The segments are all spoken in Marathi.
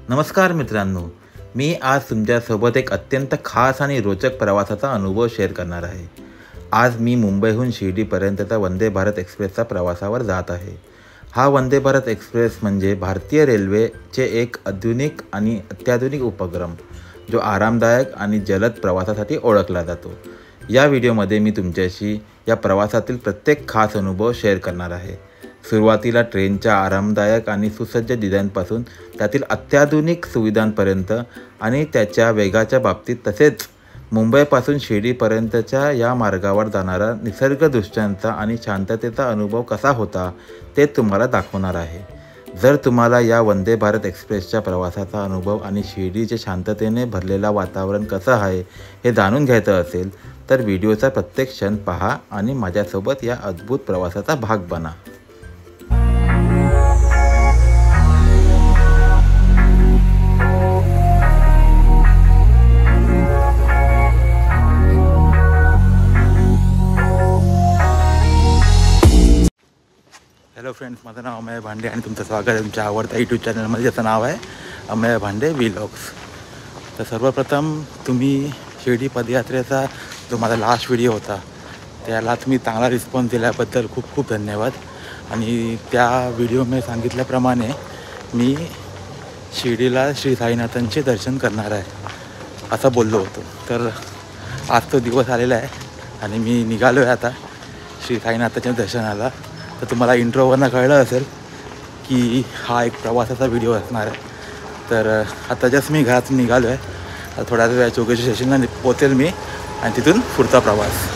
नमस्कार मित्रांनो, मी आज तुमच्यासोबत एक अत्यंत खास आणि रोचक प्रवासाचा अनुभव शेअर करणार आहे. आज मी मुंबईहून शिर्डीपर्यंतचा वंदे भारत एक्सप्रेसचा प्रवासावर जात आहे. हा वंदे भारत एक्सप्रेस म्हणजे भारतीय रेल्वेचे एक आधुनिक आणि अत्याधुनिक उपक्रम, जो आरामदायक आणि जलद प्रवासासाठी ओळखला जातो. या व्हिडिओमध्ये मी तुमच्याशी या प्रवासातील प्रत्येक खास अनुभव शेअर करणार आहे. सुरुवातीला ट्रेनच्या आरामदायक आणि सुसज्ज डिझाईनपासून त्यातील अत्याधुनिक सुविधांपर्यंत आणि त्याच्या वेगाच्या बाबतीत, तसेच मुंबईपासून शिर्डीपर्यंतच्या या मार्गावर जाणारा निसर्गदृश्यांचा आणि शांततेचा अनुभव कसा होता ते तुम्हाला दाखवणार आहे. जर तुम्हाला या वंदे भारत एक्सप्रेसच्या प्रवासाचा अनुभव आणि शिर्डीचे शांततेने भरलेला वातावरण कसं आहे हे जाणून घ्यायचं असेल तर व्हिडिओचा प्रत्येक क्षण पहा आणि माझ्यासोबत या अद्भुत प्रवासाचा भाग बना. हॅलो फ्रेंड्स, माझं नाव अमेय भांडे आणि तुमचं स्वागत आहे तुमच्या आवडत्या यूट्यूब चॅनलमध्ये, ज्याचं नाव आहे अमेय भांडे व्लॉग्स. तर सर्वप्रथम तुम्ही शिर्डी पदयात्रेचा जो माझा लास्ट व्हिडिओ होता त्याला तुम्ही चांगला रिस्पॉन्स दिल्याबद्दल खूप खूप धन्यवाद. आणि त्या व्हिडिओमध्ये सांगितल्याप्रमाणे मी शिर्डीला श्री साईनाथांचे दर्शन करणार आहे असं बोललो होतो. तर आज तो दिवस आलेला आहे आणि मी निघालो आहे आता श्री साईनाथांच्या दर्शनाला. तर तुम्हाला इंट्रोवरनं कळलं असेल की हा एक प्रवासाचा व्हिडिओ असणार आहे. तर आता जस्ट मी घरातून निघालो आहे. आता थोड्या वेळा चौकशी स्टेशनला पोहोचेल मी आणि तिथून पुढचा प्रवास.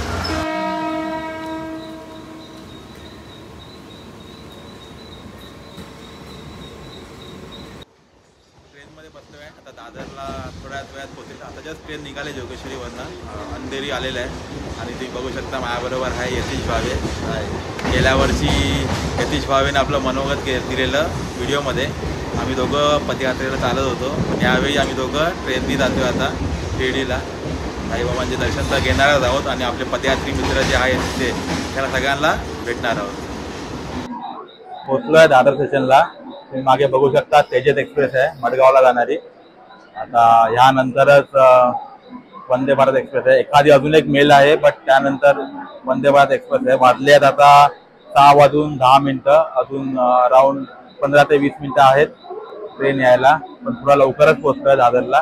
ट्रेनमध्ये बसलो आहे आता. दादरला थोड्या वेळात पोहोचेल. आता जस्ट ट्रेन निघाले जोगेश्वरीवरनं, अंधेरी आलेलं आहे. आणि तुम्ही बघू शकता माझ्याबरोबर आहे यतीश भावे. गेल्या वर्षी यतीश भावेनं आपलं मनोगत दिलेलं व्हिडिओमध्ये. आम्ही दोघं पदयात्रेला चालत होतो, पण यावेळी आम्ही दोघं ट्रेननी जातो आहे आता शिर्डीला. साईबाबांचे दर्शन तर घेणारच आहोत आणि आपले पदयात्री मित्र जे आहेत ते त्याला सगळ्यांना भेटणार आहोत. पोचलो आहे दादर स्टेशनला. तुम्ही मागे बघू शकता तेजस एक्सप्रेस आहे मडगावला जाणारी. आता ह्यानंतरच वंदे भारत एक्सप्रेस आहे. एखादी अजून एक मेल आहे, बट त्यानंतर वंदे भारत एक्सप्रेस आहे. वाजले आहेत आता 6:10. अजून अराऊंड 15 ते 20 मिनटं आहेत ट्रेन यायला, पण थोडा लवकरच पोहोचतो आहे दादरला.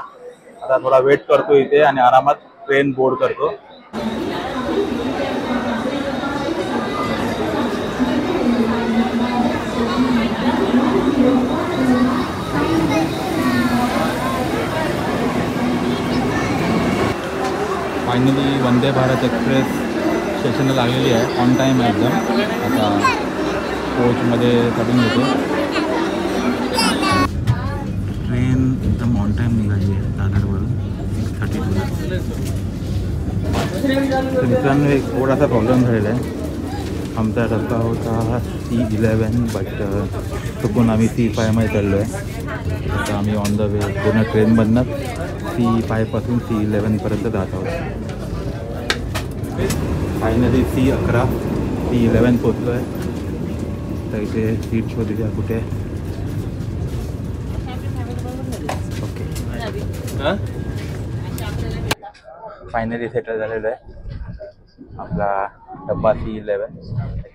आता थोडा वेट करतो इथे आणि आरामात ट्रेन बोर्ड करतो. फायनली वंदे भारत एक्सप्रेस स्टेशनला लागलेली आहे. ऑन टाईम आहे एकदम. आता कोचमध्ये चढून घेतो. ट्रेन एकदम ऑन टाईम निघाली आहे दादरवरून 6:32ला. तर मित्रांनो एक थोडासा प्रॉब्लेम झालेला आहे. आमचा रस्ता होता C11, बट चुकून आम्ही C5मध्ये चढलो आहे. आता आम्ही ऑन द वे पूर्ण ट्रेनमधनंच C5 पासून C11पर्यंत जात आहोत. फायनली C11 C11 पोचलो आहे. तर इथे सीट शोधूया कुठे. ओके, फायनली सेटल झालेलं आहे. आपला डब्बा C11.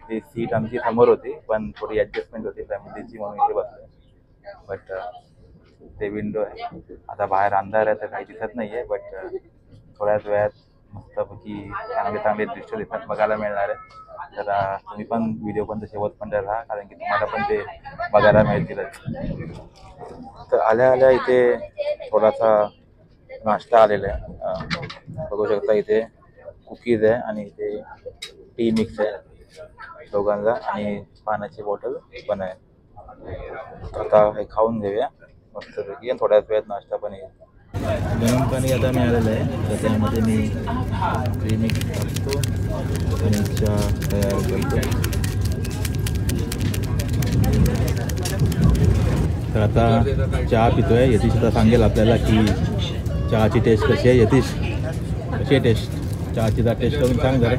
ती सीट आमची समोर होती, पण थोडी ॲडजस्टमेंट होती फॅमिलीची म्हणून इथे बसलो. बट ते विंडो आहे. आता बाहेर अंधार आहे तर काही दिसत नाही आहे, बट थोड्याच वेळात मस्तपैकी चांगले दृश्य दिसत बघायला मिळणार आहे. तर तुम्ही पण व्हिडिओ पण शेवटपर्यंत राहा, कारण की तुम्हाला पण ते बघायला मिळतीलच. तर आल्या आल्या इथे थोडासा नाश्ता आलेला आहे. बघू शकता इथे कुकीज आहे आणि इथे टी मिक्स आहे दोघांना, आणि पाण्याची बॉटल पण आहे. आता हे खाऊन घेऊया मस्तपैकी. थोड्याच वेळात नाश्ता पण येईल. गरम पाणी आता मिळालेलं आहे, तर त्यामध्ये मी प्रीमिक्स टाकतो आणि चहा तयार करतो. तर आता चहा पितो आहे. यतीश आता सांगेल आपल्याला की चहाची टेस्ट कशी आहे. यतीश, कशी आहे टेस्ट चहाची? टेस्ट करून सांग जरा.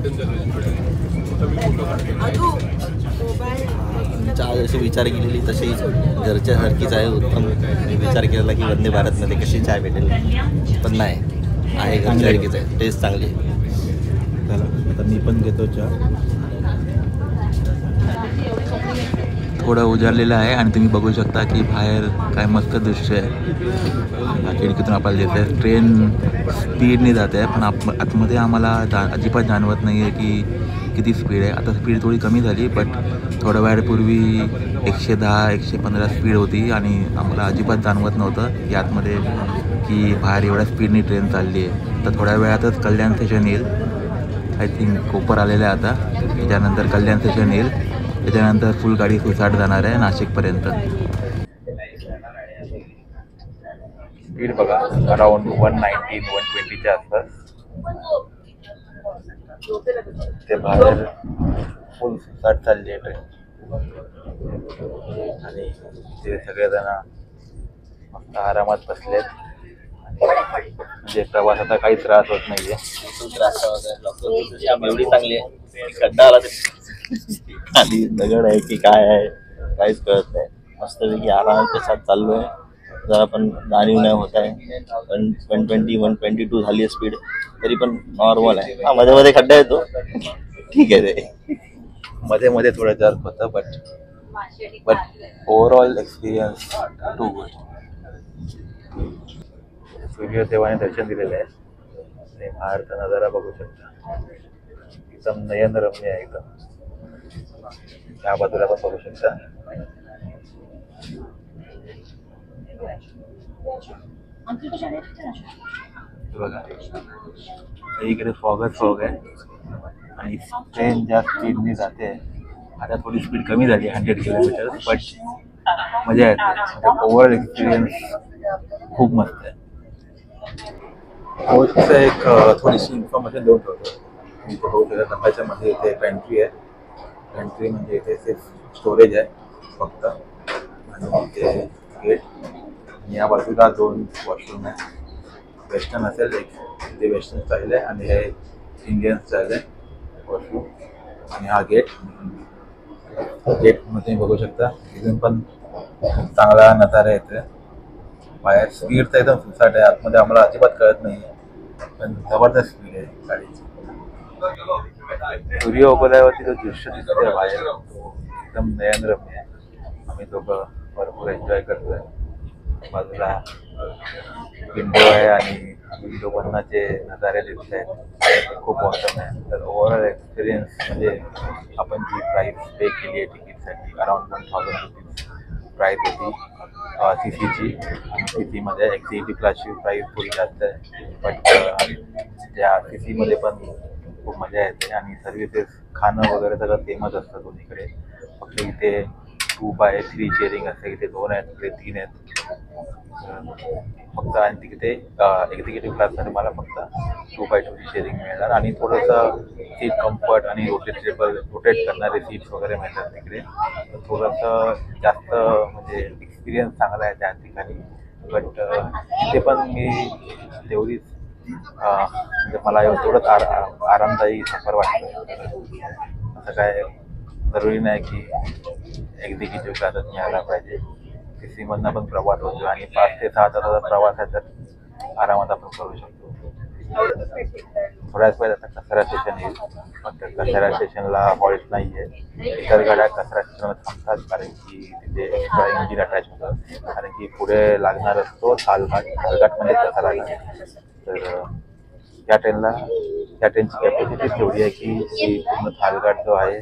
चहा जशी विचार केलेली तशी घरच्यासारखीच आहे. उत्तम विचार केलेला की वंदे भारतमध्ये कशी चहा भेटेल, पण नाही आहे घरच्यासारखीच आहे. टेस्ट चांगली आहे. चला आता मी पण घेतो चहा. थोडं उजारलेलं आहे आणि तुम्ही बघू शकता की बाहेर काय मस्त दृश्य आहे. खिडकीतून आपल्याला दिसत ट्रेन स्पीडने जाते आहे, पण आतमध्ये आम्हाला अजिबात जाणवत नाही आहे की किती स्पीड आहे. आता स्पीड थोडी कमी झाली, बट थोड्या वेळापूर्वी 110 115 स्पीड होती आणि आम्हाला अजिबात जाणवत नव्हतं की आतमध्ये की बाहेर एवढ्या स्पीडने ट्रेन चालली आहे. तर थोड्या वेळातच कल्याण स्टेशन येईल. आय थिंक कोपर आलेलं आहे आता. त्याच्यानंतर कल्याण स्टेशन येईल. त्याच्यानंतर फुल गाडी सुसाट जाणार आहे नाशिकपर्यंत. स्पीड बघा अराउंड 119 120च्या आसपास. ते बाहेर फुल सुसाट चालली आहे ट्रेन आणि ते सगळेजण मस्त आरामात बसलेत. म्हणजे प्रवासाचा काही त्रास होत नाहीये. एवढी चांगली आहे, खड्डा आला तरी खाली दगड आहे की काय आहे काहीच कळत नाही. मस्तपैकी आरामाच्या साथ चाललोय. जरा पण जाणीव नाही होत आहे. 120 122 झाली आहे स्पीड, तरी पण नॉर्मल आहे. हा मध्ये मध्ये खड्डा येतो, ठीक आहे. ते मध्ये मध्ये थोडं जर्क होतं, but overall experience too good. सूर्यदेवाने दर्शन दिलेलं आहे आणि बाहेरचा नजारा बघू शकता. एकदम नयनरम्य आहे. एकदम त्या बाजूला पण बघू शकता. बघा इकडे फॉग आहे आणि ट्रेन ज्या स्पीडने जाते. आता थोडी स्पीड कमी झाली 100 किलोमीटर, बट मजा येते. ओव्हरऑल एक्सपिरियन्स खूप मस्त आहे. कोचचं एक थोडीशी इन्फॉर्मेशन देऊन ठेवतो. इथे बघू शकता नकाशामध्ये इथे पेंट्री आहे. पेंट्री म्हणजे इथे सिर्फ स्टोरेज आहे फक्त, आणि इथे गेट. या बाजूला 2 वॉशरूम आहे. वेस्टर्न असेल एक, ते वेस्टर्न स्टाईल आहे आणि हे इंडियन स्टाईल आहे वॉशरूम. आणि हा गेटमध्ये बघू शकता इथून पण चांगला नजारा येतोय. बाहेर स्पीड तर एकदम सुसाट आहे. आतमध्ये आम्हाला अजिबात कळत नाही आहे, पण जबरदस्त स्पीड आहे गाडीची. सूर्य उगवल्यावरती जो दृश्य दिसतोय बाहेर एकदम नयनरम्य आहे. आम्ही दोघं भरपूर एन्जॉय करतोय. बाजूला विंडो आहे आणि विंडोमधनं जे नजारे दिसत आहेत खूप ऑसम आहे. तर ओव्हरऑल एक्सपिरियन्स म्हणजे आपण जी प्राईस पे केली आहे तिकीटसाठी अराउंड 1000 रुपीज प्राईस होती CCची. CCमध्ये XCET क्लासची प्राईस थोडी जास्त आहे, बट त्या CCमध्ये पण खूप मजा येते आणि सर्व्हिसेस खाणं वगैरे सगळं सेमच असतं दोन्हीकडे. फक्त इथे 2x3 शेअरिंग असते, इथे 2 आहेत, इथे 3 आहेत फक्त. आणि तिथे एक्झिक्युटिव्ह क्लासमध्ये मला फक्त 2x2 शेअरिंग मिळणार आणि थोडंसं सीट कम्फर्ट आणि रोटेट करणारे सीट्स वगैरे मिळतात तिकडे. थोडंसं जास्त म्हणजे एक्सपिरियन्स चांगला आहे त्या ठिकाणी. बट तिथे पण मी तेवढीच म्हणजे मला तेवढंच आरामदायी सफर वाटतं. असं काय जरुरी नाही की एक्झिक्युटिव्ह क्लासच मिळाला पाहिजे. CCमधनं पण प्रवास होतो आणि 5 ते 6 तासाचा प्रवास आहे, तर आरामात आपण करू शकतो. थोड्याच वेळात आता कसारा स्टेशन येईल, पण कसारा स्टेशनला हॉल्ट नाही आहे. इतर गाड्या कसारा स्टेशनला थांबतात कारण की तिथे एक्स्ट्रा इंजिन अटॅच होतं. कारण की पुढे लागणार असतो थालघाट म्हणजे कसारा घाट. तर त्या ट्रेनची कॅपॅसिटी एवढी आहे की ती पूर्ण थालघाट जो आहे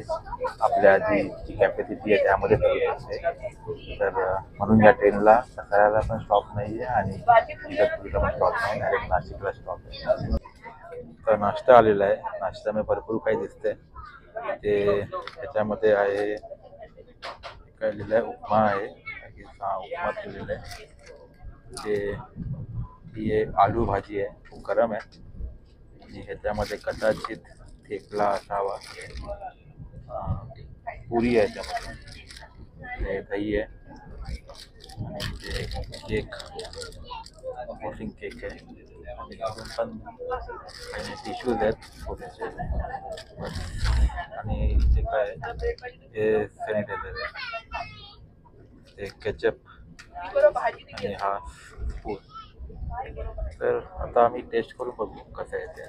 आपल्या जी कॅपॅसिटी आहे त्यामध्ये चालू असते. तर म्हणून या ट्रेनला कसाऱ्याला पण स्टॉप नाही आहे आणि इगतपुरीला पण स्टॉप नाही, डायरेक्ट नाशिकला स्टॉप आहे. तर नाश्ता आलेला आहे. नाश्त्यामध्ये भरपूर काही दिसतंय. ते त्याच्यामध्ये आहे काय लिहिलं आहे, उपमा आहे. उपमा केलेला आहे. ते ही आलू भाजी आहे, खूप गरम आहे आणि ह्याच्यामध्ये कदाचित थेपला असावा. पुरी आहे त्यामध्ये, दही आहे आणि ते केक वॉशिंग केक आहे आणि अजून पण काही टिश्यूज आहेत छोटेसे आणि ते काय हे सॅनिटायझर आहे. एक केचप आणि हा फूड. तर आता आम्ही टेस्ट करून बघू कसं आहे ते.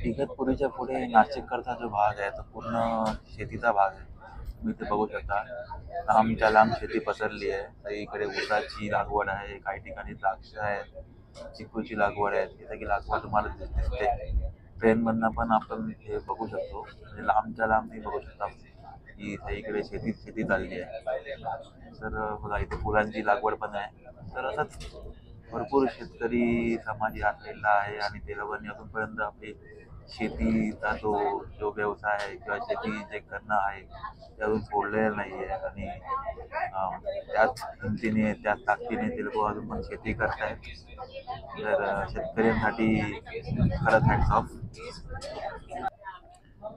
इगतपुरीच्या पुढे नाशिककडचा जो भाग आहे तो पूर्ण शेतीचा भाग आहे. तुम्ही इथे बघू शकता लांबच्या लांब शेती पसरली आहे. सगळीकडे ऊसाची लागवड आहे, काही ठिकाणी द्राक्ष आहे, चिकूची लागवड आहे. इथे की लागवड तुम्हाला दिसते. ट्रेनमधनं पण आपण हे बघू शकतो. म्हणजे लांबच्या लांब तुम्ही बघू शकता की सगळीकडे शेती चालली आहे. तर बघा इथे फुलांची लागवड पण आहे. तर असंच भरपूर शेतकरी समाज या साईडला आहे आणि ते लोकांनी अजूनपर्यंत आपली शेतीचा जो व्यवसाय आहे किंवा शेती जे करणं आहे ते अजून सोडलेलं नाही आहे. आणि त्याच हिमतीने त्याच ताकदीने ते लोक अजून पण शेती करतायत. तर शेतकऱ्यांसाठी खरंच हॅट्स ऑफ.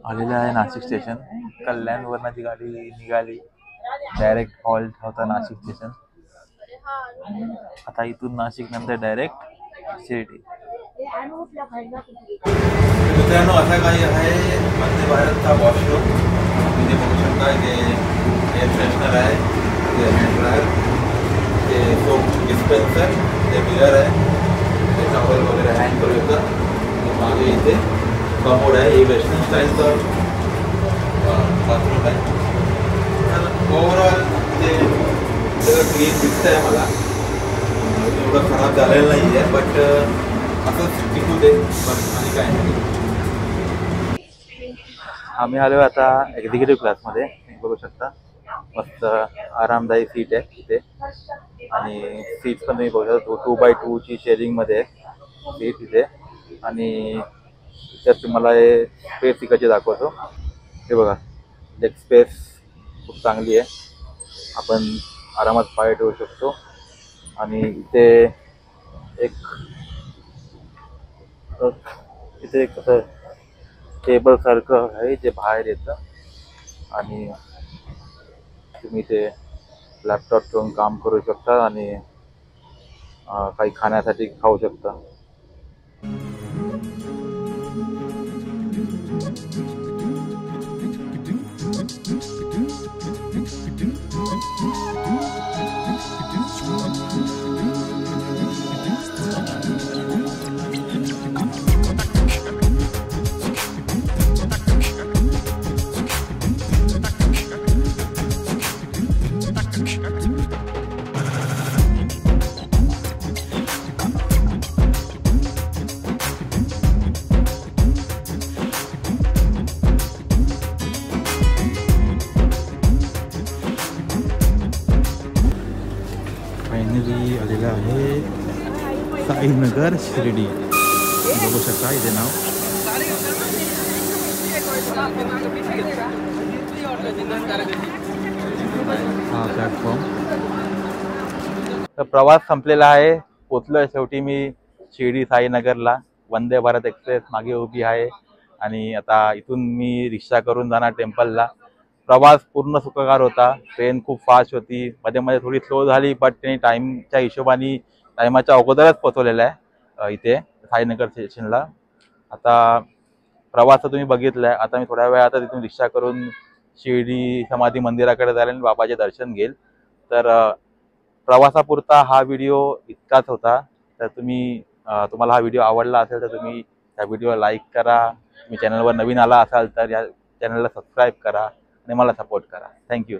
आलेलं आहे नाशिक स्टेशन. कल्याणवरनं जी गाडी निघाली डायरेक्ट हॉल्ट होता नाशिक स्टेशन. आता इथून नाशिक नंतर डायरेक्ट शिर्डी. मित्रांनो असा काही आहे वंदे भारतचा वॉशरूम. तुम्ही बघू शकता की एअर फ्रेशनर आहे, ते हँड ड्रायर, ते सोप डिस्पेन्सर, ते मिरर आहे, ते टॉवेल वगैरे हँग करू शकता. मागे इथे कमोड आहे. ही वेस्टर्न स्टाईलचं बाथरूम आहे. तर ओव्हरऑल ते सगळं क्लीन दिसत आहे मला. एवढं खराब झालेलं नाही आहे बट असंच टिकू दे बस आणि काय नाही. आम्ही आलो आता एक्झिक्युटिव्ह क्लासमध्ये. बघू शकता मस्त आरामदायी सीट आहे इथे आणि सीट पण तुम्ही बघू शकता 2x2ची शेअरिंगमध्ये आहे सीट इथे. आणि त्यात तुम्हाला हे स्पेस इकडचे दाखवतो. हे बघा लेग स्पेस खूप चांगली आहे. आपण आरामात पाय ठेवू शकतो. आणि इथे एक असं टेबल सारखं आहे जे बाहेर येतं आणि तुम्ही ते लॅपटॉप ठेवून काम करू शकता आणि काही खाण्यासाठी खाऊ शकता. फायनली आलेला आहे साईनगर शिर्डी. बघू शकता इथे नाव. हा प्लॅटफॉर्म. तर प्रवास संपलेला आहे. पोचलोय शेवटी मी शिर्डी साईनगरला. वंदे भारत एक्सप्रेस मागे उभी आहे आणि आता इथून मी रिक्षा करून जाणार टेम्पलला. प्रवास पूर्ण सुखकर होता. ट्रेन खूप फास्ट होती. मध्ये मध्ये थोडी स्लो झाली बट त्यांनी टाईमच्या हिशोबाने टायमाच्या अगोदरच पोचवलेला आहे इथे साईनगर स्टेशनला. आता प्रवास तुम्ही बघितलाय. आता मी थोड्या वेळा आता तिथून रिक्षा करून शिर्डी समाधी मंदिराकडे जाईल आणि बाबाचे दर्शन घेईल. तर प्रवासापुरता हा व्हिडिओ इतकाच होता. तर तुम्हाला हा व्हिडिओ आवडला असेल तर तुम्ही या व्हिडिओला लाईक करा. तुम्ही चॅनलवर नवीन आला असाल तर या चॅनलला सबस्क्राईब करा आणि मला सपोर्ट करा. थँक्यू.